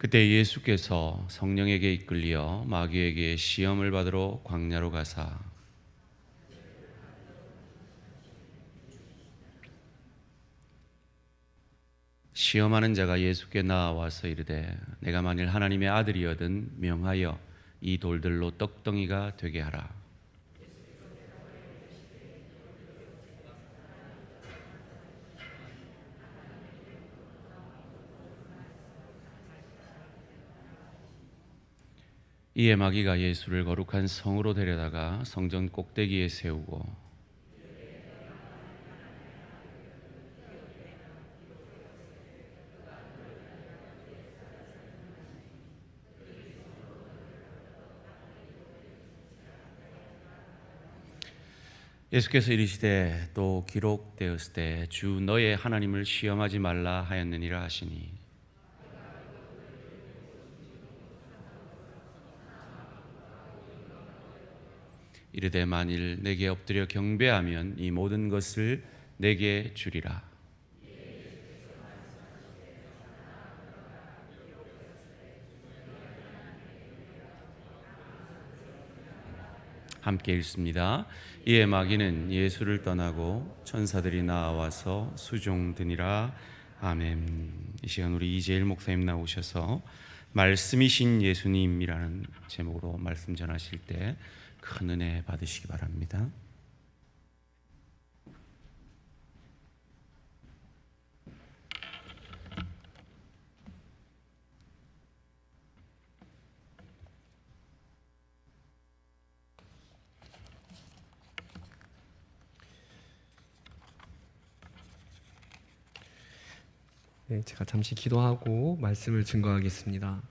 그때 예수께서 성령에게 이끌려 마귀에게 시험을 받으러 광야로 가사 시험하는 자가 예수께 나와서 이르되 내가 만일 하나님의 아들이거든 명하여 이 돌들로 떡덩이가 되게 하라. 이에 마귀가 예수를 거룩한 성으로 데려다가 성전 꼭대기에 세우고 예수께서 이르시되 또 기록되었으되 주 너의 하나님을 시험하지 말라 하였느니라 하시니 이르되 만일 내게 엎드려 경배하면 이 모든 것을 내게 주리라. 함께 읽습니다. 이에 마귀는 예수를 떠나고 천사들이 나와서 수종드니라. 아멘. 이 시간 우리 이재일 목사님 나오셔서 말씀이신 예수님이라는 제목으로 말씀 전하실 때 큰 은혜 받으시기 바랍니다. 네, 제가 잠시 기도하고 말씀을 증거하겠습니다.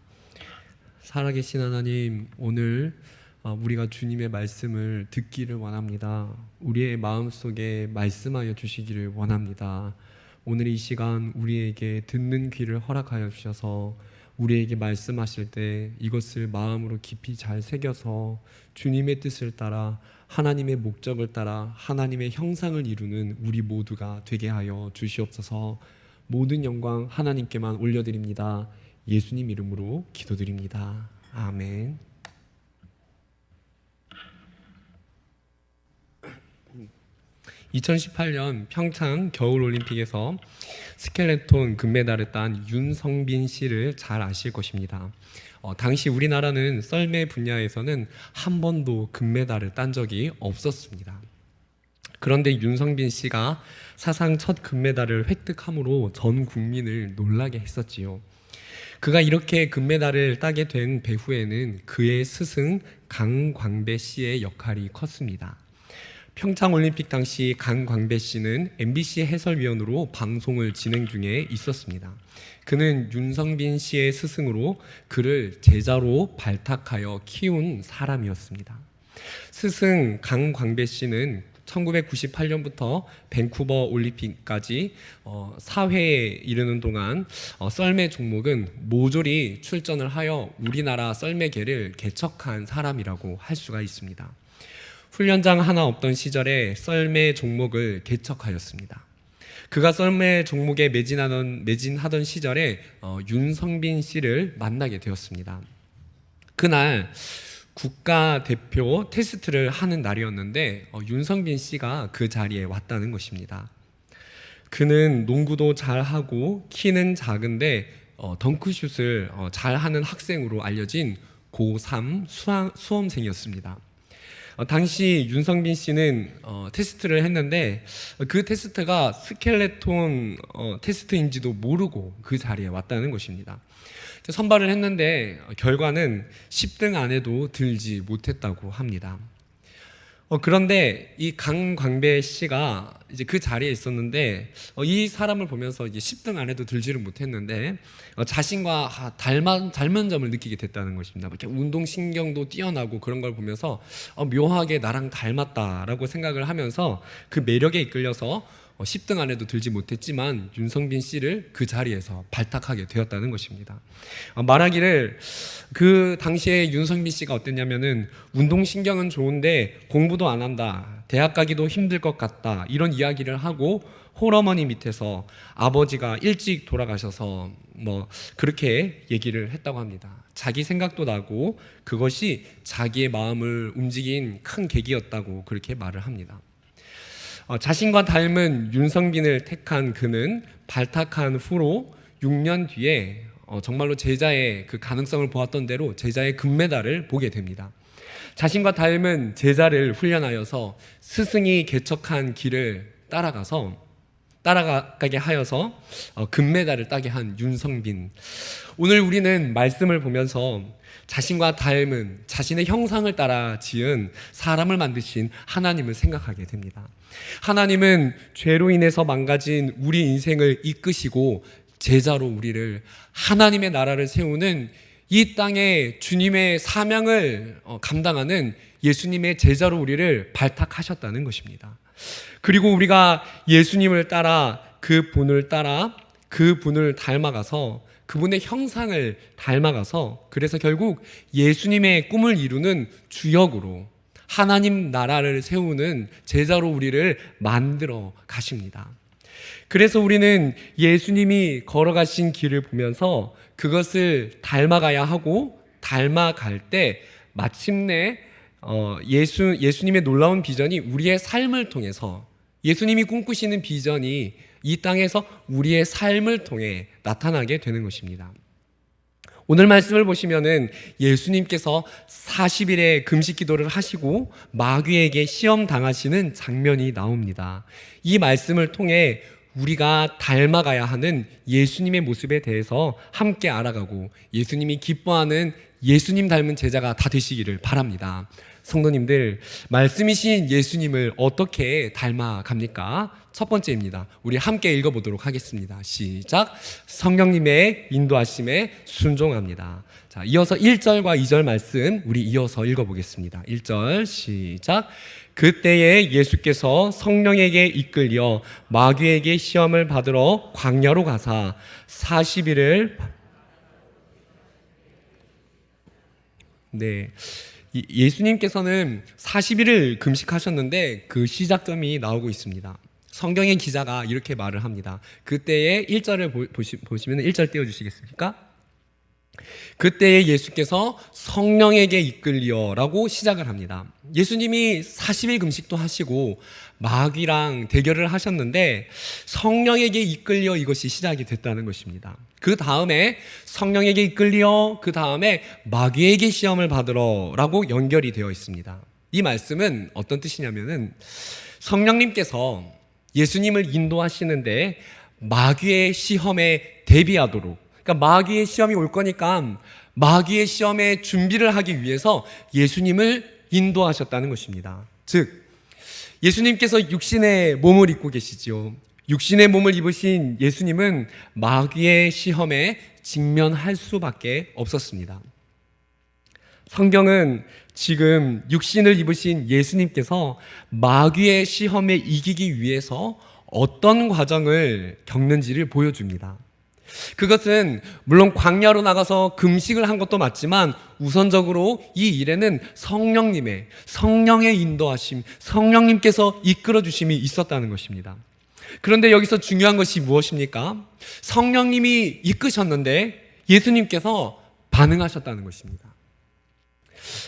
살아계신 하나님, 오늘 우리가 주님의 말씀을 듣기를 원합니다. 우리의 마음속에 말씀하여 주시기를 원합니다. 오늘 이 시간 우리에게 듣는 귀를 허락하여 주셔서 우리에게 말씀하실 때 이것을 마음으로 깊이 잘 새겨서 주님의 뜻을 따라 하나님의 목적을 따라 하나님의 형상을 이루는 우리 모두가 되게 하여 주시옵소서. 모든 영광 하나님께만 올려드립니다. 예수님 이름으로 기도드립니다. 아멘. 2018년 평창 겨울올림픽에서 스켈레톤 금메달을 딴 윤성빈 씨를 잘 아실 것입니다. 당시 우리나라는 썰매 분야에서는 한 번도 금메달을 딴 적이 없었습니다. 그런데 윤성빈 씨가 사상 첫 금메달을 획득함으로 전 국민을 놀라게 했었지요. 그가 이렇게 금메달을 따게 된 배후에는 그의 스승 강광배 씨의 역할이 컸습니다. 평창올림픽 당시 강광배 씨는 MBC 해설위원으로 방송을 진행 중에 있었습니다. 그는 윤성빈 씨의 스승으로 그를 제자로 발탁하여 키운 사람이었습니다. 스승 강광배 씨는 1998년부터 밴쿠버 올림픽까지 4회에 이르는 동안 썰매 종목은 모조리 출전을 하여 우리나라 썰매계를 개척한 사람이라고 할 수가 있습니다. 훈련장 하나 없던 시절에 썰매 종목을 개척하였습니다. 그가 썰매 종목에 매진하던 시절에 윤성빈 씨를 만나게 되었습니다. 그날 국가대표 테스트를 하는 날이었는데 윤성빈 씨가 그 자리에 왔다는 것입니다. 그는 농구도 잘하고 키는 작은데 덩크슛을 잘하는 학생으로 알려진 고3 수험생이었습니다. 당시 윤성빈 씨는 테스트를 했는데 그 테스트가 스켈레톤 테스트인지도 모르고 그 자리에 왔다는 것입니다. 선발을 했는데 결과는 10등 안에도 들지 못했다고 합니다. 그런데 이 강광배 씨가 이제 그 자리에 있었는데 이 사람을 보면서 이제 10등 안에도 들지를 못했는데 자신과 닮은 점을 느끼게 됐다는 것입니다. 이렇게 운동 신경도 뛰어나고 그런 걸 보면서 묘하게 나랑 닮았다라고 생각을 하면서 그 매력에 이끌려서 10등 안에도 들지 못했지만 윤성빈 씨를 그 자리에서 발탁하게 되었다는 것입니다. 말하기를 그 당시에 윤성빈 씨가 어땠냐면은 운동신경은 좋은데 공부도 안 한다, 대학 가기도 힘들 것 같다, 이런 이야기를 하고 홀어머니 밑에서 아버지가 일찍 돌아가셔서 그렇게 얘기를 했다고 합니다. 자기 생각도 나고 그것이 자기의 마음을 움직인 큰 계기였다고 그렇게 말을 합니다. 자신과 닮은 윤성빈을 택한 그는 발탁한 후로 6년 뒤에 정말로 제자의 그 가능성을 보았던 대로 제자의 금메달을 보게 됩니다. 자신과 닮은 제자를 훈련하여서 스승이 개척한 길을 따라가게 하여서 금메달을 따게 한 윤성빈. 오늘 우리는 말씀을 보면서 자신과 닮은 자신의 형상을 따라 지은 사람을 만드신 하나님을 생각하게 됩니다. 하나님은 죄로 인해서 망가진 우리 인생을 이끄시고 제자로 우리를 하나님의 나라를 세우는 이 땅에 주님의 사명을 감당하는 예수님의 제자로 우리를 발탁하셨다는 것입니다. 그리고 우리가 예수님을 따라 그분을 닮아가서 그분의 형상을 닮아가서 그래서 결국 예수님의 꿈을 이루는 주역으로 하나님 나라를 세우는 제자로 우리를 만들어 가십니다. 그래서 우리는 예수님이 걸어가신 길을 보면서 그것을 닮아가야 하고 닮아갈 때 마침내 예수님의 놀라운 비전이 우리의 삶을 통해서 예수님이 꿈꾸시는 비전이 이 땅에서 우리의 삶을 통해 나타나게 되는 것입니다. 오늘 말씀을 보시면은 예수님께서 40일의 금식 기도를 하시고 마귀에게 시험 당하시는 장면이 나옵니다. 이 말씀을 통해 우리가 닮아가야 하는 예수님의 모습에 대해서 함께 알아가고 예수님이 기뻐하는 예수님 닮은 제자가 다 되시기를 바랍니다. 성도님들, 말씀이신 예수님을 어떻게 닮아갑니까? 첫 번째입니다. 우리 함께 읽어보도록 하겠습니다. 시작. 성령님의 인도하심에 순종합니다. 자, 이어서 1절과 2절 말씀 우리 이어서 읽어보겠습니다. 1절 시작. 그때에 예수께서 성령에게 이끌려 마귀에게 시험을 받으러 광야로 가사 40일을 예수님께서는 40일을 금식하셨는데 그 시작점이 나오고 있습니다. 성경의 기자가 이렇게 말을 합니다. 그때의 1절을 보시면 1절 띄워주시겠습니까? 그때에 예수께서 성령에게 이끌려라고 시작을 합니다. 예수님이 40일 금식도 하시고 마귀랑 대결을 하셨는데 성령에게 이끌려 이것이 시작이 됐다는 것입니다. 그 다음에 성령에게 이끌려 그 다음에 마귀에게 시험을 받으러라고 연결이 되어 있습니다. 이 말씀은 어떤 뜻이냐면은 성령님께서 예수님을 인도하시는데 마귀의 시험에 대비하도록, 그러니까 마귀의 시험이 올 거니까 마귀의 시험에 준비를 하기 위해서 예수님을 인도하셨다는 것입니다. 즉 예수님께서 육신의 몸을 입고 계시죠. 육신의 몸을 입으신 예수님은 마귀의 시험에 직면할 수밖에 없었습니다. 성경은 지금 육신을 입으신 예수님께서 마귀의 시험에 이기기 위해서 어떤 과정을 겪는지를 보여줍니다. 그것은 물론 광야로 나가서 금식을 한 것도 맞지만 우선적으로 이 일에는 성령의 인도하심, 성령님께서 이끌어 주심이 있었다는 것입니다. 그런데 여기서 중요한 것이 무엇입니까? 성령님이 이끄셨는데 예수님께서 반응하셨다는 것입니다.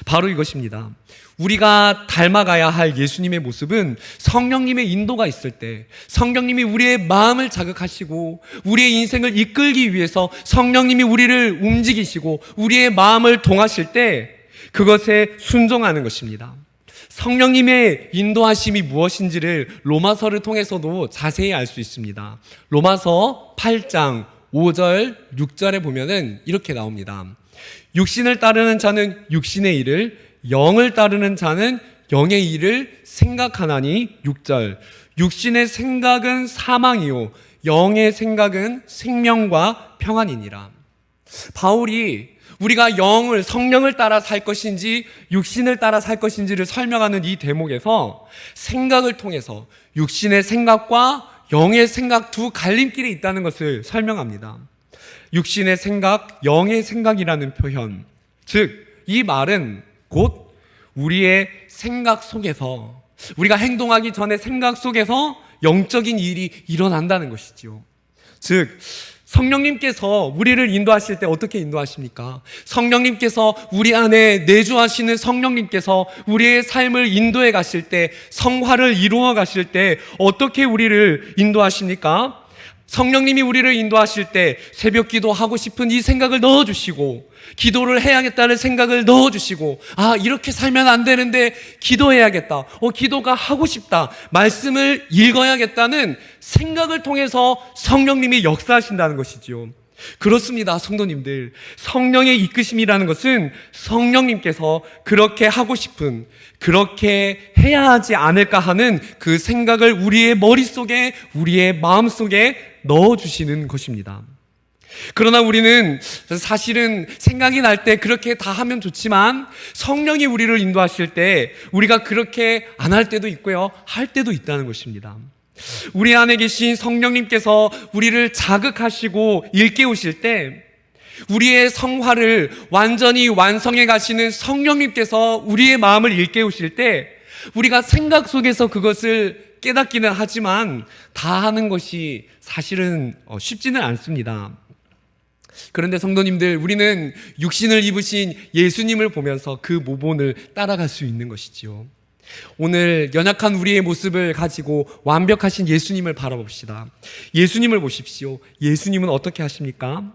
바로 이것입니다. 우리가 닮아가야 할 예수님의 모습은 성령님의 인도가 있을 때, 성령님이 우리의 마음을 자극하시고 우리의 인생을 이끌기 위해서 성령님이 우리를 움직이시고 우리의 마음을 동하실 때 그것에 순종하는 것입니다. 성령님의 인도하심이 무엇인지를 로마서를 통해서도 자세히 알 수 있습니다. 로마서 8장 5절 6절에 보면은 이렇게 나옵니다. 육신을 따르는 자는 육신의 일을, 영을 따르는 자는 영의 일을 생각하나니 6절. 육신의 생각은 사망이요 영의 생각은 생명과 평안이니라. 바울이 우리가 성령을 따라 살 것인지 육신을 따라 살 것인지를 설명하는 이 대목에서 생각을 통해서 육신의 생각과 영의 생각 두 갈림길이 있다는 것을 설명합니다. 육신의 생각, 영의 생각이라는 표현, 즉 이 말은 곧 우리의 생각 속에서, 우리가 행동하기 전에 생각 속에서 영적인 일이 일어난다는 것이지요. 즉 성령님께서 우리를 인도하실 때 어떻게 인도하십니까? 성령님께서 우리 안에 내주하시는 성령님께서 우리의 삶을 인도해 가실 때, 성화를 이루어 가실 때 어떻게 우리를 인도하십니까? 성령님이 우리를 인도하실 때 새벽 기도하고 싶은 이 생각을 넣어주시고, 기도를 해야겠다는 생각을 넣어주시고, 아 이렇게 살면 안 되는데 기도해야겠다, 기도가 하고 싶다, 말씀을 읽어야겠다는 생각을 통해서 성령님이 역사하신다는 것이지요. 그렇습니다. 성도님들, 성령의 이끄심이라는 것은 성령님께서 그렇게 하고 싶은, 그렇게 해야 하지 않을까 하는 그 생각을 우리의 머릿속에, 우리의 마음속에 넣어주시는 것입니다. 그러나 우리는 사실은 생각이 날 때 그렇게 다 하면 좋지만, 성령이 우리를 인도하실 때 우리가 그렇게 안 할 때도 있고요, 할 때도 있다는 것입니다. 우리 안에 계신 성령님께서 우리를 자극하시고 일깨우실 때, 우리의 성화를 완전히 완성해 가시는 성령님께서 우리의 마음을 일깨우실 때, 우리가 생각 속에서 그것을 깨닫기는 하지만 다 하는 것이 사실은 쉽지는 않습니다. 그런데 성도님들, 우리는 육신을 입으신 예수님을 보면서 그 모본을 따라갈 수 있는 것이지요. 오늘 연약한 우리의 모습을 가지고 완벽하신 예수님을 바라봅시다. 예수님을 보십시오. 예수님은 어떻게 하십니까?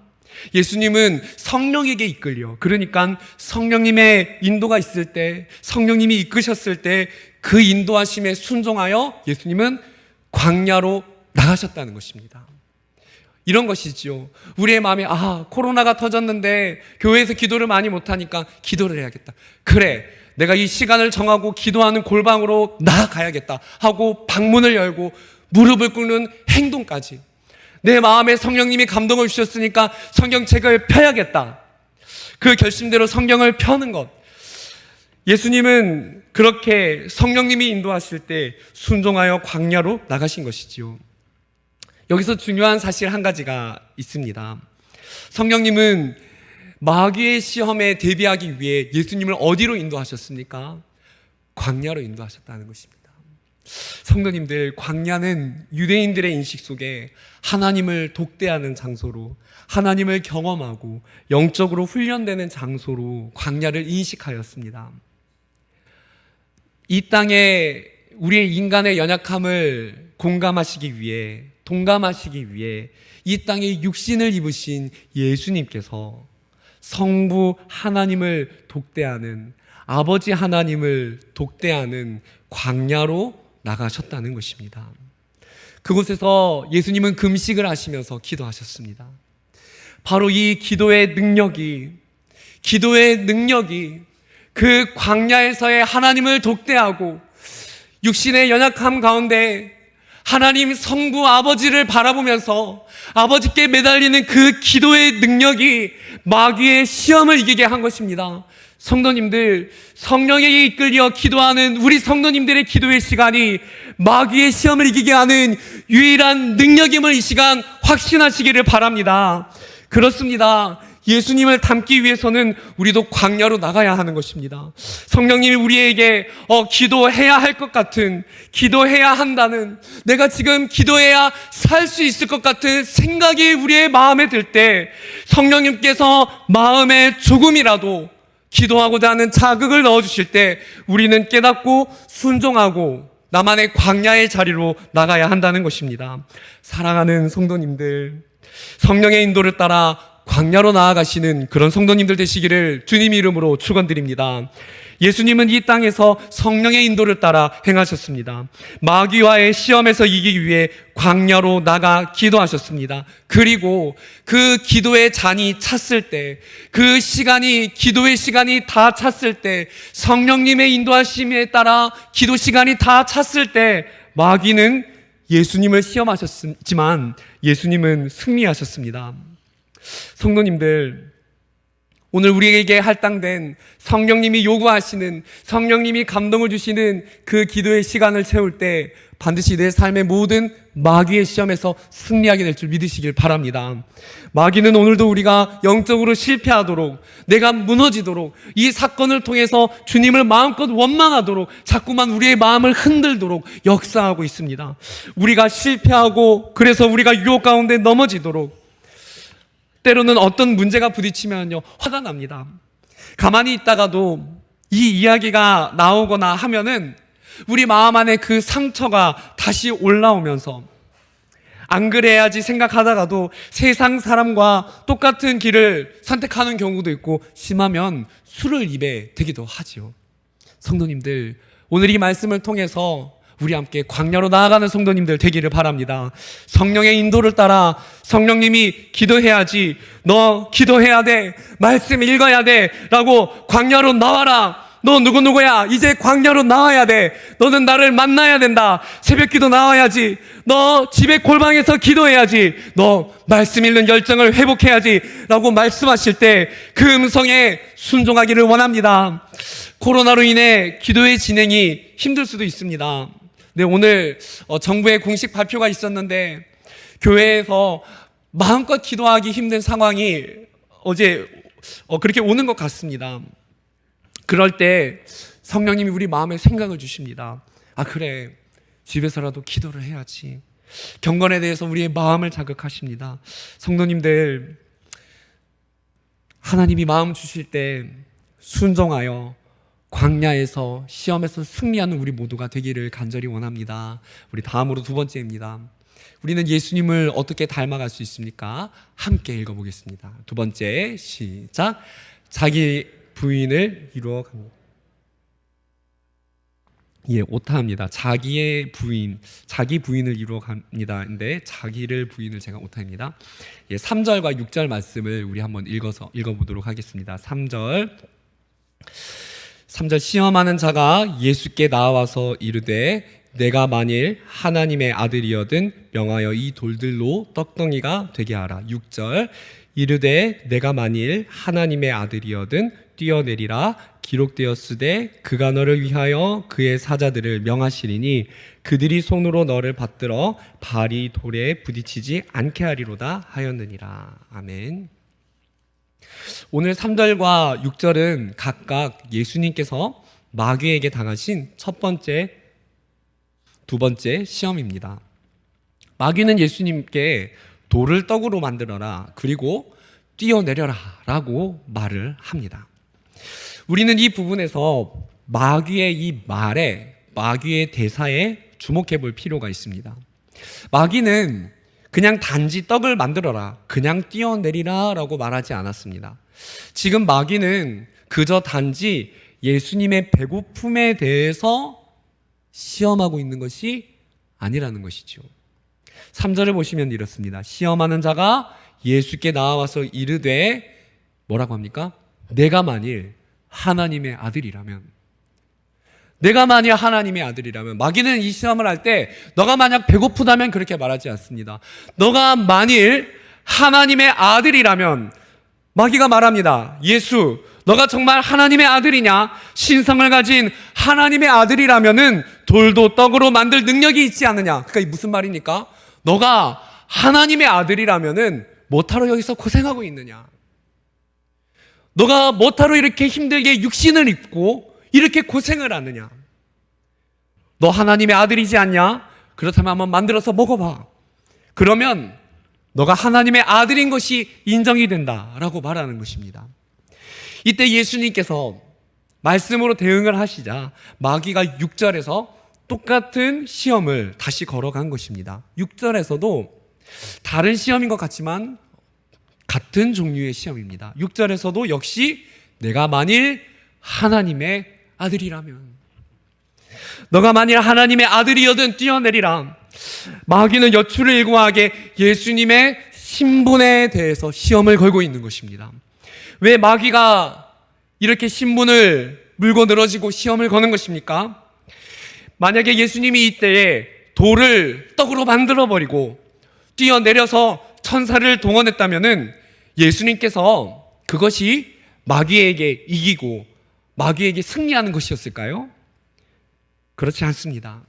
예수님은 성령에게 이끌려, 그러니까 성령님의 인도가 있을 때, 성령님이 이끄셨을 때 그 인도하심에 순종하여 예수님은 광야로 나가셨다는 것입니다. 이런 것이지요. 우리의 마음에 코로나가 터졌는데 교회에서 기도를 많이 못하니까 기도를 해야겠다. 그래, 내가 이 시간을 정하고 기도하는 골방으로 나아가야겠다 하고 방문을 열고 무릎을 꿇는 행동까지, 내 마음에 성령님이 감동을 주셨으니까 성경책을 펴야겠다, 그 결심대로 성경을 펴는 것. 예수님은 그렇게 성령님이 인도하실 때 순종하여 광야로 나가신 것이지요. 여기서 중요한 사실 한 가지가 있습니다. 성령님은 마귀의 시험에 대비하기 위해 예수님을 어디로 인도하셨습니까? 광야로 인도하셨다는 것입니다. 성도님들, 광야는 유대인들의 인식 속에 하나님을 독대하는 장소로, 하나님을 경험하고 영적으로 훈련되는 장소로 광야를 인식하였습니다. 이 땅에 우리의 인간의 연약함을 공감하시기 위해, 동감하시기 위해 이 땅에 육신을 입으신 예수님께서 성부 하나님을 독대하는, 아버지 하나님을 독대하는 광야로 나가셨다는 것입니다. 그곳에서 예수님은 금식을 하시면서 기도하셨습니다. 바로 이 기도의 능력이 그 광야에서의 하나님을 독대하고 육신의 연약함 가운데 하나님 성부 아버지를 바라보면서 아버지께 매달리는 그 기도의 능력이 마귀의 시험을 이기게 한 것입니다. 성도님들, 성령에 이끌려 기도하는 우리 성도님들의 기도의 시간이 마귀의 시험을 이기게 하는 유일한 능력임을 이 시간 확신하시기를 바랍니다. 그렇습니다. 예수님을 닮기 위해서는 우리도 광야로 나가야 하는 것입니다. 성령님이 우리에게 기도해야 할 것 같은, 기도해야 한다는, 내가 지금 기도해야 살 수 있을 것 같은 생각이 우리의 마음에 들 때 성령님께서 마음에 조금이라도 기도하고자 하는 자극을 넣어주실 때 우리는 깨닫고 순종하고 나만의 광야의 자리로 나가야 한다는 것입니다. 사랑하는 성도님들, 성령의 인도를 따라 광야로 나아가시는 그런 성도님들 되시기를 주님 이름으로 축원드립니다. 예수님은 이 땅에서 성령의 인도를 따라 행하셨습니다. 마귀와의 시험에서 이기기 위해 광야로 나가 기도하셨습니다. 그리고 그 기도의 잔이 찼을 때, 그 시간이, 기도의 시간이 다 찼을 때, 성령님의 인도하심에 따라 기도 시간이 다 찼을 때 마귀는 예수님을 시험하셨지만 예수님은 승리하셨습니다. 성도님들, 오늘 우리에게 할당된 성령님이 요구하시는, 성령님이 감동을 주시는 그 기도의 시간을 채울 때 반드시 내 삶의 모든 마귀의 시험에서 승리하게 될 줄 믿으시길 바랍니다. 마귀는 오늘도 우리가 영적으로 실패하도록, 내가 무너지도록, 이 사건을 통해서 주님을 마음껏 원망하도록, 자꾸만 우리의 마음을 흔들도록 역사하고 있습니다. 우리가 실패하고, 그래서 우리가 유혹 가운데 넘어지도록, 때로는 어떤 문제가 부딪히면요, 화가 납니다. 가만히 있다가도 이 이야기가 나오거나 하면은 우리 마음 안에 그 상처가 다시 올라오면서 안 그래야지 생각하다가도 세상 사람과 똑같은 길을 선택하는 경우도 있고, 심하면 술을 입에 대기도 하지요. 성도님들, 오늘 이 말씀을 통해서 우리 함께 광야로 나아가는 성도님들 되기를 바랍니다. 성령의 인도를 따라 성령님이 기도해야지, 너 기도해야 돼, 말씀 읽어야 돼 라고 광야로 나와라, 너 누구누구야, 이제 광야로 나와야 돼, 너는 나를 만나야 된다, 새벽기도 나와야지, 너 집에 골방에서 기도해야지, 너 말씀 읽는 열정을 회복해야지 라고 말씀하실 때 그 음성에 순종하기를 원합니다. 코로나로 인해 기도의 진행이 힘들 수도 있습니다. 네, 오늘 정부의 공식 발표가 있었는데 교회에서 마음껏 기도하기 힘든 상황이 어제 그렇게 오는 것 같습니다. 그럴 때 성령님이 우리 마음에 생각을 주십니다. 아, 그래, 집에서라도 기도를 해야지. 경건에 대해서 우리의 마음을 자극하십니다. 성도님들, 하나님이 마음 주실 때 순종하여 광야에서, 시험에서 승리하는 우리 모두가 되기를 간절히 원합니다. 우리 다음으로 두 번째입니다. 우리는 예수님을 어떻게 닮아갈 수 있습니까? 함께 읽어보겠습니다. 두 번째, 시작. 자기 부인을 이루어 갑니다. 예, 오타입니다. 자기의 부인, 자기 부인을 이루어 갑니다. 근데 자기를 부인을 제가 오타입니다. 예, 3절과 6절 말씀을 우리 한번 읽어보도록 하겠습니다. 3절 시험하는 자가 예수께 나와서 이르되 내가 만일 하나님의 아들이여든 명하여 이 돌들로 떡덩이가 되게 하라. 6절 이르되 내가 만일 하나님의 아들이여든 뛰어내리라. 기록되었으되 그가 너를 위하여 그의 사자들을 명하시리니 그들이 손으로 너를 받들어 발이 돌에 부딪히지 않게 하리로다 하였느니라. 아멘. 오늘 3절과 6절은 각각 예수님께서 마귀에게 당하신 첫 번째, 두 번째 시험입니다. 마귀는 예수님께 돌을 떡으로 만들어라, 그리고 뛰어내려라 라고 말을 합니다. 우리는 이 부분에서 마귀의 이 말에, 마귀의 대사에 주목해 볼 필요가 있습니다. 마귀는 그냥 단지 떡을 만들어라, 그냥 뛰어내리라 라고 말하지 않았습니다. 지금 마귀는 그저 단지 예수님의 배고픔에 대해서 시험하고 있는 것이 아니라는 것이죠. 3절을 보시면 이렇습니다. 시험하는 자가 예수께 나와서 이르되 뭐라고 합니까? 내가 만일 하나님의 아들이라면, 내가 만약 하나님의 아들이라면, 마귀는 이 시험을 할 때 너가 만약 배고프다면 그렇게 말하지 않습니다. 너가 만일 하나님의 아들이라면, 마귀가 말합니다. 예수, 너가 정말 하나님의 아들이냐? 신성을 가진 하나님의 아들이라면은 돌도 떡으로 만들 능력이 있지 않느냐? 그러니까 이게 무슨 말입니까? 너가 하나님의 아들이라면은 뭐하러 여기서 고생하고 있느냐? 너가 뭐하러 이렇게 힘들게 육신을 입고 이렇게 고생을 하느냐? 너 하나님의 아들이지 않냐? 그렇다면 한번 만들어서 먹어봐. 그러면 너가 하나님의 아들인 것이 인정이 된다라고 말하는 것입니다. 이때 예수님께서 말씀으로 대응을 하시자 마귀가 6절에서 똑같은 시험을 다시 걸어간 것입니다. 6절에서도 다른 시험인 것 같지만 같은 종류의 시험입니다. 6절에서도 역시 내가 만일 하나님의 아들이라면, 너가 만일 하나님의 아들이여든 뛰어내리라. 마귀는 여출을 일관하게 예수님의 신분에 대해서 시험을 걸고 있는 것입니다. 왜 마귀가 이렇게 신분을 물고 늘어지고 시험을 거는 것입니까? 만약에 예수님이 이때에 돌을 떡으로 만들어버리고 뛰어내려서 천사를 동원했다면은 예수님께서 그것이 마귀에게 이기고 마귀에게 승리하는 것이었을까요? 그렇지 않습니다.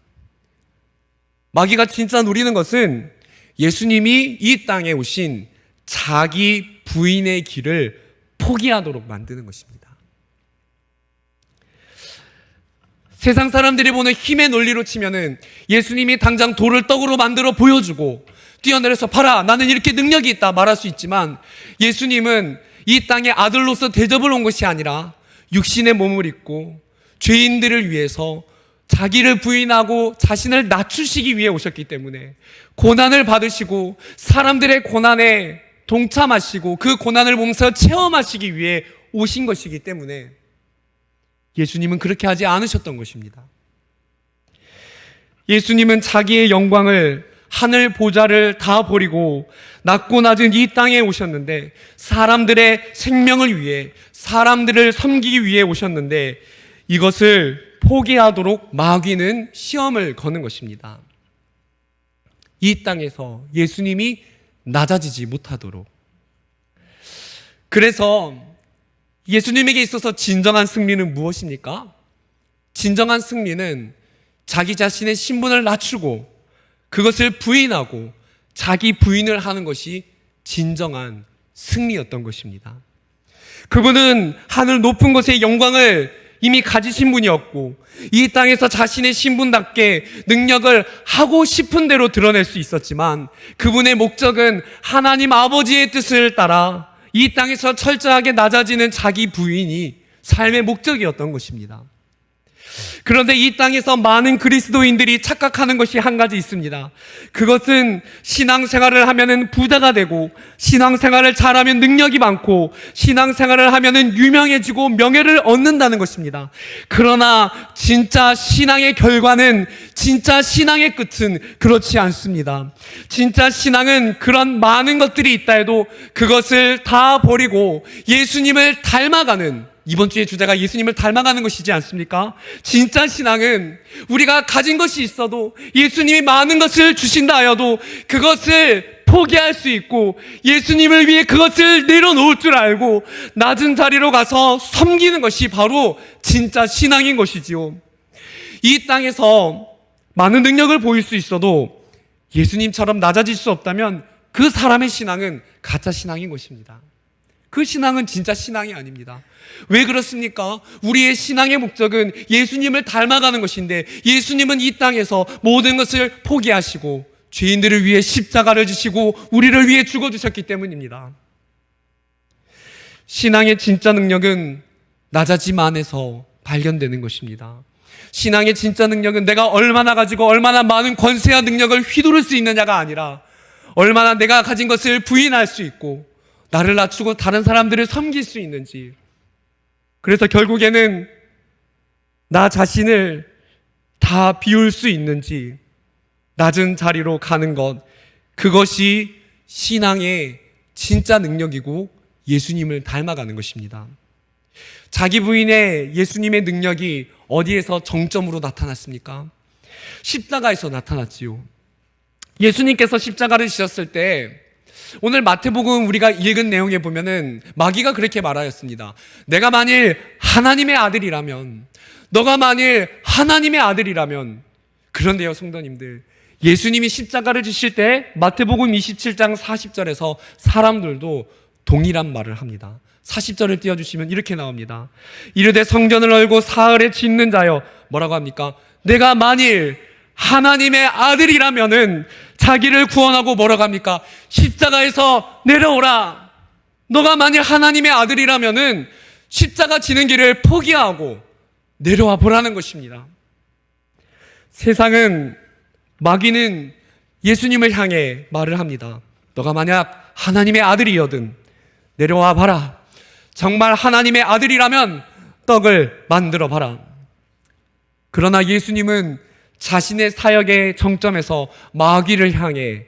마귀가 진짜 노리는 것은 예수님이 이 땅에 오신 자기 부인의 길을 포기하도록 만드는 것입니다. 세상 사람들이 보는 힘의 논리로 치면은 예수님이 당장 돌을 떡으로 만들어 보여주고 뛰어내려서 봐라, 나는 이렇게 능력이 있다 말할 수 있지만, 예수님은 이 땅에 아들로서 대접을 온 것이 아니라 육신의 몸을 입고 죄인들을 위해서 자기를 부인하고 자신을 낮추시기 위해 오셨기 때문에 고난을 받으시고 사람들의 고난에 동참하시고 그 고난을 보면서 체험하시기 위해 오신 것이기 때문에 예수님은 그렇게 하지 않으셨던 것입니다. 예수님은 자기의 영광을, 하늘 보좌를 다 버리고 낮고 낮은 이 땅에 오셨는데, 사람들의 생명을 위해, 사람들을 섬기기 위해 오셨는데, 이것을 포기하도록 마귀는 시험을 거는 것입니다. 이 땅에서 예수님이 낮아지지 못하도록. 그래서 예수님에게 있어서 진정한 승리는 무엇입니까? 진정한 승리는 자기 자신의 신분을 낮추고 그것을 부인하고 자기 부인을 하는 것이 진정한 승리였던 것입니다. 그분은 하늘 높은 곳의 영광을 이미 가지신 분이었고, 이 땅에서 자신의 신분답게 능력을 하고 싶은 대로 드러낼 수 있었지만, 그분의 목적은 하나님 아버지의 뜻을 따라 이 땅에서 철저하게 낮아지는 자기 부인이 삶의 목적이었던 것입니다. 그런데 이 땅에서 많은 그리스도인들이 착각하는 것이 한 가지 있습니다. 그것은 신앙생활을 하면은 부자가 되고, 신앙생활을 잘하면 능력이 많고, 신앙생활을 하면은 유명해지고 명예를 얻는다는 것입니다. 그러나 진짜 신앙의 결과는, 진짜 신앙의 끝은 그렇지 않습니다. 진짜 신앙은 그런 많은 것들이 있다 해도 그것을 다 버리고 예수님을 닮아가는, 이번 주의 주제가 예수님을 닮아가는 것이지 않습니까? 진짜 신앙은 우리가 가진 것이 있어도, 예수님이 많은 것을 주신다 하여도 그것을 포기할 수 있고 예수님을 위해 그것을 내려놓을 줄 알고 낮은 자리로 가서 섬기는 것이 바로 진짜 신앙인 것이지요. 이 땅에서 많은 능력을 보일 수 있어도 예수님처럼 낮아질 수 없다면 그 사람의 신앙은 가짜 신앙인 것입니다. 그 신앙은 진짜 신앙이 아닙니다. 왜 그렇습니까? 우리의 신앙의 목적은 예수님을 닮아가는 것인데, 예수님은 이 땅에서 모든 것을 포기하시고 죄인들을 위해 십자가를 지시고 우리를 위해 죽어주셨기 때문입니다. 신앙의 진짜 능력은 낮아짐 안에서 발견되는 것입니다. 신앙의 진짜 능력은 내가 얼마나 가지고 얼마나 많은 권세와 능력을 휘두를 수 있느냐가 아니라, 얼마나 내가 가진 것을 부인할 수 있고 나를 낮추고 다른 사람들을 섬길 수 있는지. 그래서 결국에는 나 자신을 다 비울 수 있는지 낮은 자리로 가는 것, 그것이 신앙의 진짜 능력이고 예수님을 닮아가는 것입니다. 자기 부인의 예수님의 능력이 어디에서 정점으로 나타났습니까? 십자가에서 나타났지요. 예수님께서 십자가를 지셨을 때, 오늘 마태복음 우리가 읽은 내용에 보면은 마귀가 그렇게 말하였습니다. 내가 만일 하나님의 아들이라면, 너가 만일 하나님의 아들이라면. 그런데요, 성도님들, 예수님이 십자가를 지실 때 마태복음 27장 40절에서 사람들도 동일한 말을 합니다. 40절을 띄워주시면 이렇게 나옵니다. 이르되 성전을 얼고 사흘에 짓는 자여, 뭐라고 합니까? 내가 만일 하나님의 아들이라면은 자기를 구원하고 뭐라고 합니까? 십자가에서 내려오라. 너가 만일 하나님의 아들이라면은 십자가 지는 길을 포기하고 내려와 보라는 것입니다. 세상은, 마귀는 예수님을 향해 말을 합니다. 너가 만약 하나님의 아들이여든 내려와 봐라. 정말 하나님의 아들이라면 떡을 만들어 봐라. 그러나 예수님은 자신의 사역의 정점에서 마귀를 향해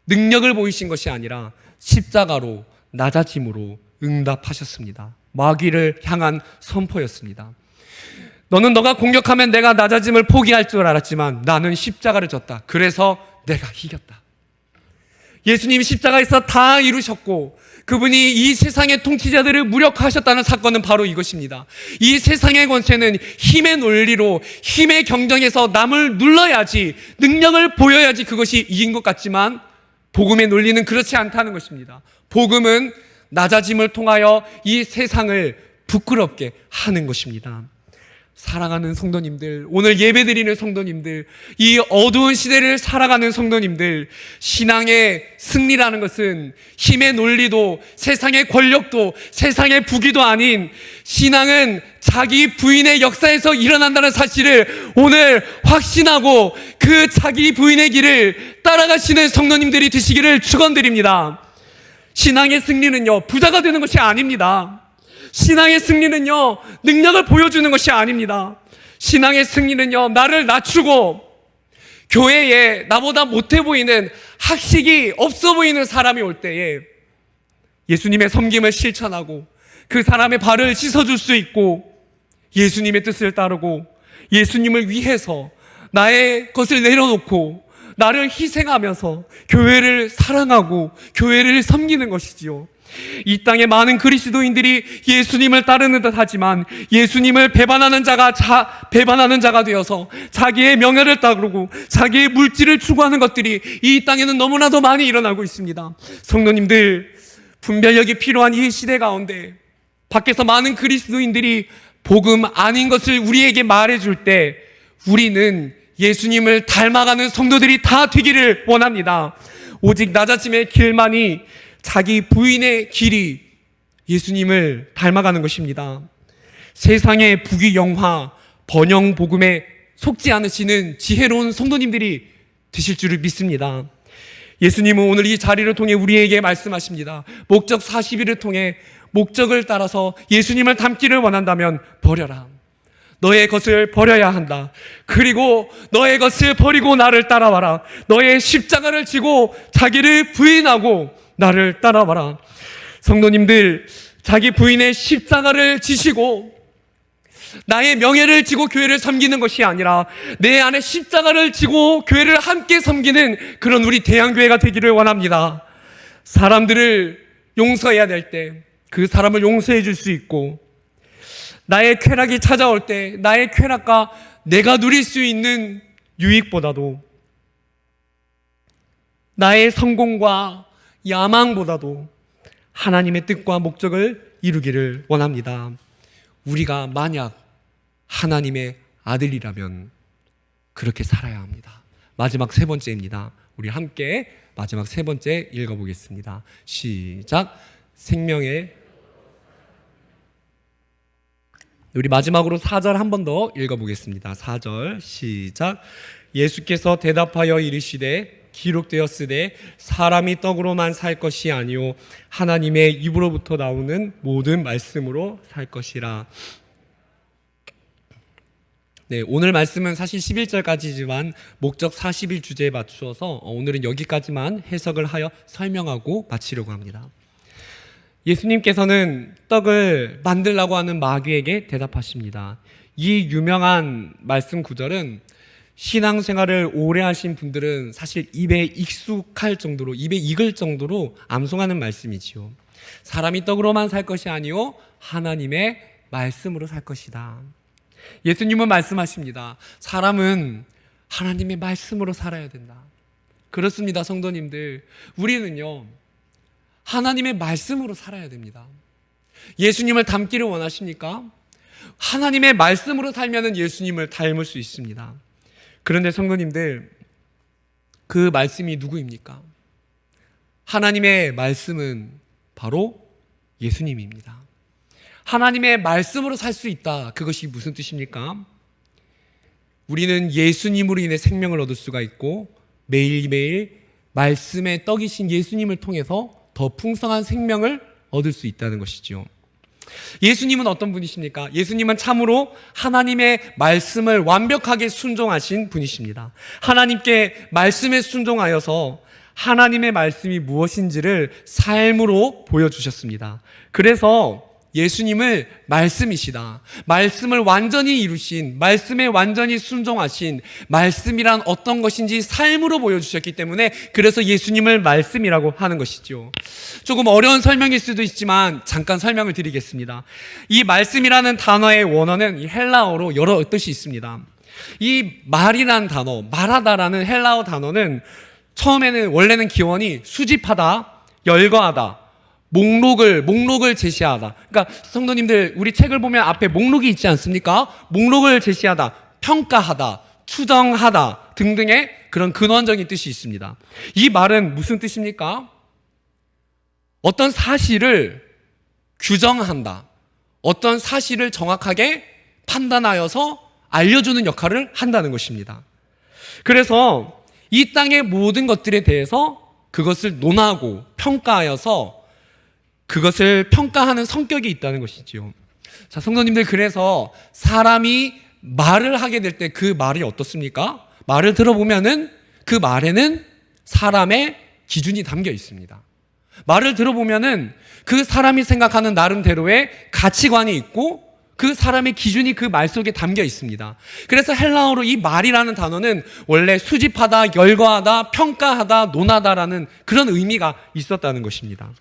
능력을 보이신 것이 아니라 십자가로, 낮아짐으로 응답하셨습니다. 마귀를 향한 선포였습니다. 너는 너가 공격하면 내가 낮아짐을 포기할 줄 알았지만 나는 십자가를 졌다. 그래서 내가 이겼다. 예수님이 십자가에서 다 이루셨고 그분이 이 세상의 통치자들을 무력화하셨다는 사건은 바로 이것입니다. 이 세상의 권세는 힘의 논리로, 힘의 경쟁에서 남을 눌러야지, 능력을 보여야지 그것이 이긴 것 같지만 복음의 논리는 그렇지 않다는 것입니다. 복음은 낮아짐을 통하여 이 세상을 부끄럽게 하는 것입니다. 사랑하는 성도님들, 오늘 예배드리는 성도님들, 이 어두운 시대를 살아가는 성도님들, 신앙의 승리라는 것은 힘의 논리도 세상의 권력도 세상의 부귀도 아닌 신앙은 자기 부인의 역사에서 일어난다는 사실을 오늘 확신하고 그 자기 부인의 길을 따라가시는 성도님들이 되시기를 축원드립니다. 신앙의 승리는요, 부자가 되는 것이 아닙니다. 신앙의 승리는요, 능력을 보여주는 것이 아닙니다. 신앙의 승리는요, 나를 낮추고 교회에 나보다 못해 보이는, 학식이 없어 보이는 사람이 올 때에 예수님의 섬김을 실천하고 그 사람의 발을 씻어줄 수 있고 예수님의 뜻을 따르고 예수님을 위해서 나의 것을 내려놓고 나를 희생하면서 교회를 사랑하고 교회를 섬기는 것이지요. 이 땅의 많은 그리스도인들이 예수님을 따르는 듯 하지만 예수님을 배반하는 자가 되어서 자기의 명예를 따르고 자기의 물질을 추구하는 것들이 이 땅에는 너무나도 많이 일어나고 있습니다. 성도님들, 분별력이 필요한 이 시대 가운데 밖에서 많은 그리스도인들이 복음 아닌 것을 우리에게 말해줄 때 우리는 예수님을 닮아가는 성도들이 다 되기를 원합니다. 오직 낮아짐의 길만이 자기 부인의 길이 예수님을 닮아가는 것입니다. 세상의 부귀 영화, 번영 복음에 속지 않으시는 지혜로운 성도님들이 되실 줄을 믿습니다. 예수님은 오늘 이 자리를 통해 우리에게 말씀하십니다. 목적 40일을 통해 목적을 따라서 예수님을 닮기를 원한다면 버려라. 너의 것을 버려야 한다. 그리고 너의 것을 버리고 나를 따라와라. 너의 십자가를 지고 자기를 부인하고 나를 따라와라. 성도님들, 자기 부인의 십자가를 지시고 나의 명예를 지고 교회를 섬기는 것이 아니라 내 안에 십자가를 지고 교회를 함께 섬기는 그런 우리 대양교회가 되기를 원합니다. 사람들을 용서해야 될 때 그 사람을 용서해 줄 수 있고, 나의 쾌락이 찾아올 때 나의 쾌락과 내가 누릴 수 있는 유익보다도 나의 성공과 야망보다도 하나님의 뜻과 목적을 이루기를 원합니다. 우리가 만약 하나님의 아들이라면 그렇게 살아야 합니다. 마지막 세 번째입니다. 우리 함께 마지막 세 번째 읽어보겠습니다. 시작. 우리 마지막으로 4절 한 번 더 읽어보겠습니다. 4절 시작. 예수께서 대답하여 이르시되 기록되었으되 사람이 떡으로만 살 것이 아니요 하나님의 입으로부터 나오는 모든 말씀으로 살 것이라. 네, 오늘 말씀은 사실 11절까지지만 목적 40일 주제에 맞추어서 오늘은 여기까지만 해석을 하여 설명하고 마치려고 합니다. 예수님께서는 떡을 만들라고 하는 마귀에게 대답하십니다. 이 유명한 말씀 구절은 신앙생활을 오래 하신 분들은 사실 입에 익숙할 정도로, 입에 익을 정도로 암송하는 말씀이지요. 사람이 떡으로만 살 것이 아니요 하나님의 말씀으로 살 것이다. 예수님은 말씀하십니다. 사람은 하나님의 말씀으로 살아야 된다. 그렇습니다, 성도님들. 우리는요 하나님의 말씀으로 살아야 됩니다. 예수님을 닮기를 원하십니까? 하나님의 말씀으로 살면 예수님을 닮을 수 있습니다. 그런데 성도님들, 그 말씀이 누구입니까? 하나님의 말씀은 바로 예수님입니다. 하나님의 말씀으로 살 수 있다. 그것이 무슨 뜻입니까? 우리는 예수님으로 인해 생명을 얻을 수가 있고 매일매일 말씀의 떡이신 예수님을 통해서 더 풍성한 생명을 얻을 수 있다는 것이죠. 예수님은 어떤 분이십니까? 예수님은 참으로 하나님의 말씀을 완벽하게 순종하신 분이십니다. 하나님께 말씀에 순종하여서 하나님의 말씀이 무엇인지를 삶으로 보여주셨습니다. 그래서 예수님을 말씀이시다. 말씀을 완전히 이루신, 말씀에 완전히 순종하신, 말씀이란 어떤 것인지 삶으로 보여주셨기 때문에 그래서 예수님을 말씀이라고 하는 것이죠. 조금 어려운 설명일 수도 있지만 잠깐 설명을 드리겠습니다. 이 말씀이라는 단어의 원어는 이 헬라어로 여러 뜻이 있습니다. 이 말이라는 단어, 말하다라는 헬라어 단어는 처음에는 원래는 기원이 수집하다, 열거하다, 목록을 제시하다. 그러니까 성도님들, 우리 책을 보면 앞에 목록이 있지 않습니까? 목록을 제시하다, 평가하다, 추정하다 등등의 그런 근원적인 뜻이 있습니다. 이 말은 무슨 뜻입니까? 어떤 사실을 규정한다, 어떤 사실을 정확하게 판단하여서 알려주는 역할을 한다는 것입니다. 그래서 이 땅의 모든 것들에 대해서 그것을 논하고 평가하여서 그것을 평가하는 성격이 있다는 것이지요. 자, 성도님들, 그래서 사람이 말을 하게 될 때 그 말이 어떻습니까? 말을 들어보면은 그 말에는 사람의 기준이 담겨 있습니다. 말을 들어보면은 그 사람이 생각하는 나름대로의 가치관이 있고 그 사람의 기준이 그 말 속에 담겨 있습니다. 그래서 헬라어로 이 말이라는 단어는 원래 수집하다, 열거하다, 평가하다, 논하다라는 그런 의미가 있었다는 것입니다.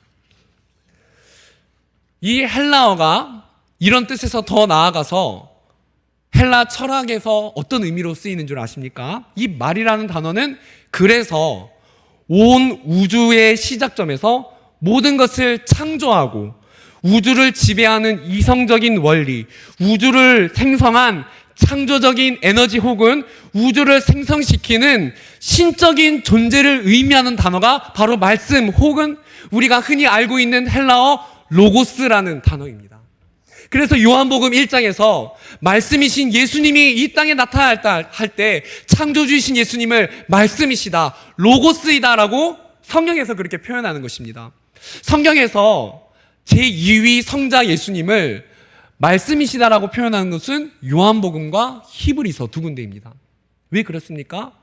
이 헬라어가 이런 뜻에서 더 나아가서 헬라 철학에서 어떤 의미로 쓰이는 줄 아십니까? 이 말이라는 단어는 그래서 온 우주의 시작점에서 모든 것을 창조하고 우주를 지배하는 이성적인 원리, 우주를 생성한 창조적인 에너지 혹은 우주를 생성시키는 신적인 존재를 의미하는 단어가 바로 말씀 혹은 우리가 흔히 알고 있는 헬라어 로고스라는 단어입니다. 그래서 요한복음 1장에서 말씀이신 예수님이 이 땅에 나타날 때 창조주이신 예수님을 말씀이시다, 로고스이다라고 성경에서 그렇게 표현하는 것입니다. 성경에서 제2위 성자 예수님을 말씀이시다라고 표현하는 것은 요한복음과 히브리서 두 군데입니다. 왜 그렇습니까?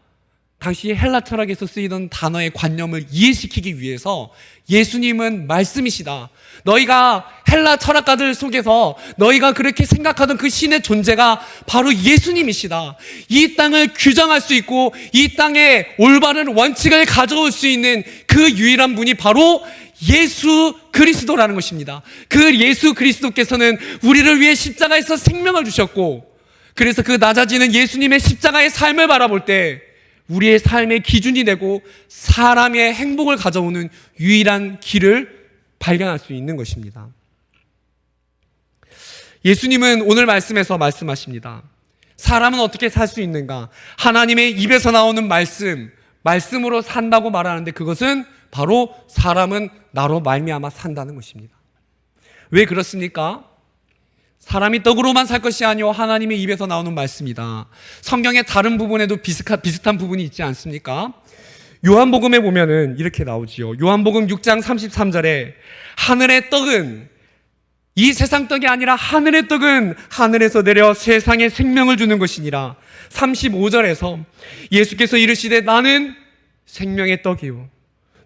당시 헬라 철학에서 쓰이던 단어의 관념을 이해시키기 위해서 예수님은 말씀이시다. 너희가 헬라 철학가들 속에서 너희가 그렇게 생각하던 그 신의 존재가 바로 예수님이시다. 이 땅을 규정할 수 있고 이 땅에 올바른 원칙을 가져올 수 있는 그 유일한 분이 바로 예수 그리스도라는 것입니다. 그 예수 그리스도께서는 우리를 위해 십자가에서 생명을 주셨고, 그래서 그 낮아지는 예수님의 십자가의 삶을 바라볼 때 우리의 삶의 기준이 되고 사람의 행복을 가져오는 유일한 길을 발견할 수 있는 것입니다. 예수님은 오늘 말씀에서 말씀하십니다. 사람은 어떻게 살 수 있는가? 하나님의 입에서 나오는 말씀으로 산다고 말하는데 그것은 바로 사람은 나로 말미암아 산다는 것입니다. 왜 그렇습니까? 사람이 떡으로만 살 것이 아니오 하나님의 입에서 나오는 말씀이다. 성경의 다른 부분에도 비슷한 부분이 있지 않습니까? 요한복음에 보면은 이렇게 나오지요. 요한복음 6장 33절에 하늘의 떡은 이 세상 떡이 아니라 하늘의 떡은 하늘에서 내려 세상에 생명을 주는 것이니라. 35절에서 예수께서 이르시되 나는 생명의 떡이요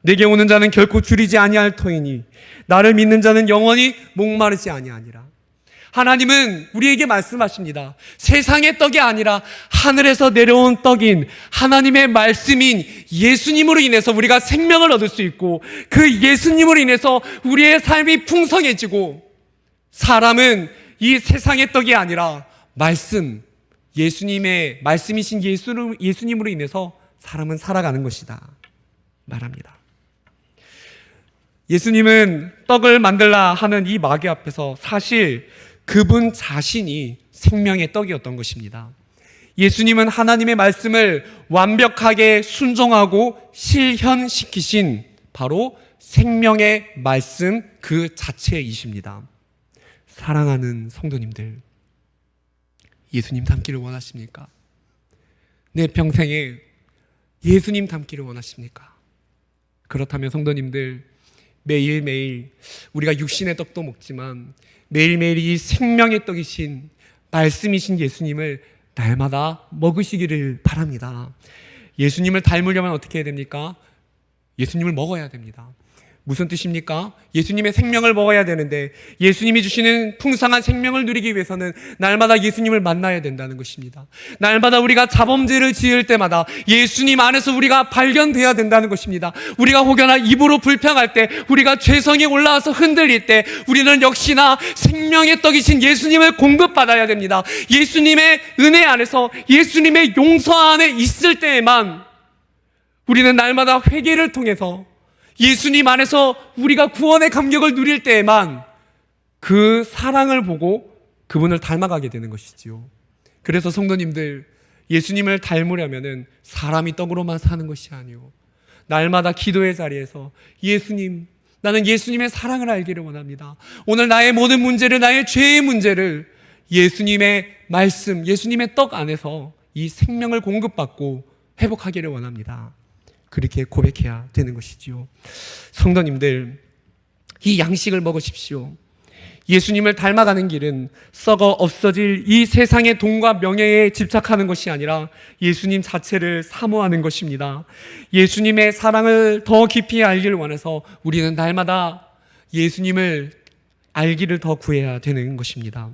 내게 오는 자는 결코 줄이지 아니할 터이니 나를 믿는 자는 영원히 목마르지 아니하니라. 하나님은 우리에게 말씀하십니다. 세상의 떡이 아니라 하늘에서 내려온 떡인 하나님의 말씀인 예수님으로 인해서 우리가 생명을 얻을 수 있고 그 예수님으로 인해서 우리의 삶이 풍성해지고 사람은 이 세상의 떡이 아니라 예수님의 말씀이신 예수님으로 인해서 사람은 살아가는 것이다 말합니다. 예수님은 떡을 만들라 하는 이 마귀 앞에서 사실 그분 자신이 생명의 떡이었던 것입니다. 예수님은 하나님의 말씀을 완벽하게 순종하고 실현시키신 바로 생명의 말씀 그 자체이십니다. 사랑하는 성도님들, 예수님 닮기를 원하십니까? 내 평생에 예수님 닮기를 원하십니까? 그렇다면 성도님들, 매일매일 우리가 육신의 떡도 먹지만 매일매일 이 생명의 떡이신 말씀이신 예수님을 날마다 먹으시기를 바랍니다. 예수님을 닮으려면 어떻게 해야 됩니까? 예수님을 먹어야 됩니다. 무슨 뜻입니까? 예수님의 생명을 먹어야 되는데 예수님이 주시는 풍성한 생명을 누리기 위해서는 날마다 예수님을 만나야 된다는 것입니다. 날마다 우리가 자범죄를 지을 때마다 예수님 안에서 우리가 발견되어야 된다는 것입니다. 우리가 혹여나 입으로 불평할 때, 우리가 죄성이 올라와서 흔들릴 때 우리는 역시나 생명의 떡이신 예수님을 공급받아야 됩니다. 예수님의 은혜 안에서, 예수님의 용서 안에 있을 때에만 우리는 날마다 회개를 통해서 예수님 안에서 우리가 구원의 감격을 누릴 때에만 그 사랑을 보고 그분을 닮아가게 되는 것이지요. 그래서 성도님들, 예수님을 닮으려면은 사람이 떡으로만 사는 것이 아니요, 날마다 기도의 자리에서 예수님, 나는 예수님의 사랑을 알기를 원합니다. 오늘 나의 모든 문제를, 나의 죄의 문제를 예수님의 말씀, 예수님의 떡 안에서 이 생명을 공급받고 회복하기를 원합니다. 그렇게 고백해야 되는 것이지요. 성도님들, 이 양식을 먹으십시오. 예수님을 닮아가는 길은 썩어 없어질 이 세상의 돈과 명예에 집착하는 것이 아니라 예수님 자체를 사모하는 것입니다. 예수님의 사랑을 더 깊이 알기를 원해서 우리는 날마다 예수님을 알기를 더 구해야 되는 것입니다.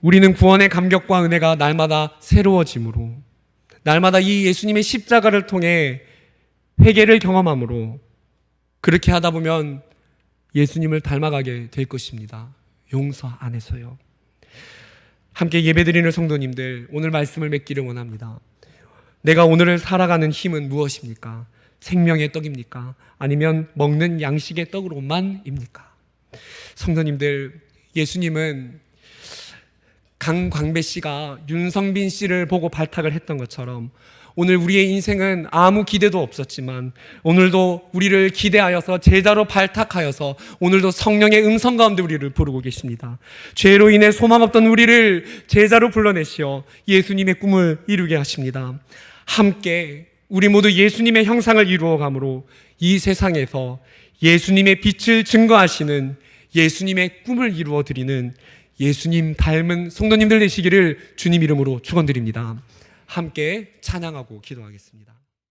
우리는 구원의 감격과 은혜가 날마다 새로워짐으로, 날마다 이 예수님의 십자가를 통해 회개를 경험함으로, 그렇게 하다 보면 예수님을 닮아가게 될 것입니다. 용서 안에서요. 함께 예배드리는 성도님들, 오늘 말씀을 맺기를 원합니다. 내가 오늘을 살아가는 힘은 무엇입니까? 생명의 떡입니까? 아니면 먹는 양식의 떡으로만입니까? 성도님들, 예수님은 강광배 씨가 윤성빈 씨를 보고 발탁을 했던 것처럼 오늘 우리의 인생은 아무 기대도 없었지만 오늘도 우리를 기대하여서 제자로 발탁하여서 오늘도 성령의 음성 가운데 우리를 부르고 계십니다. 죄로 인해 소망 없던 우리를 제자로 불러내시어 예수님의 꿈을 이루게 하십니다. 함께 우리 모두 예수님의 형상을 이루어가므로 이 세상에서 예수님의 빛을 증거하시는, 예수님의 꿈을 이루어드리는 예수님 닮은 성도님들 되시기를 주님 이름으로 축원드립니다. 함께 찬양하고 기도하겠습니다.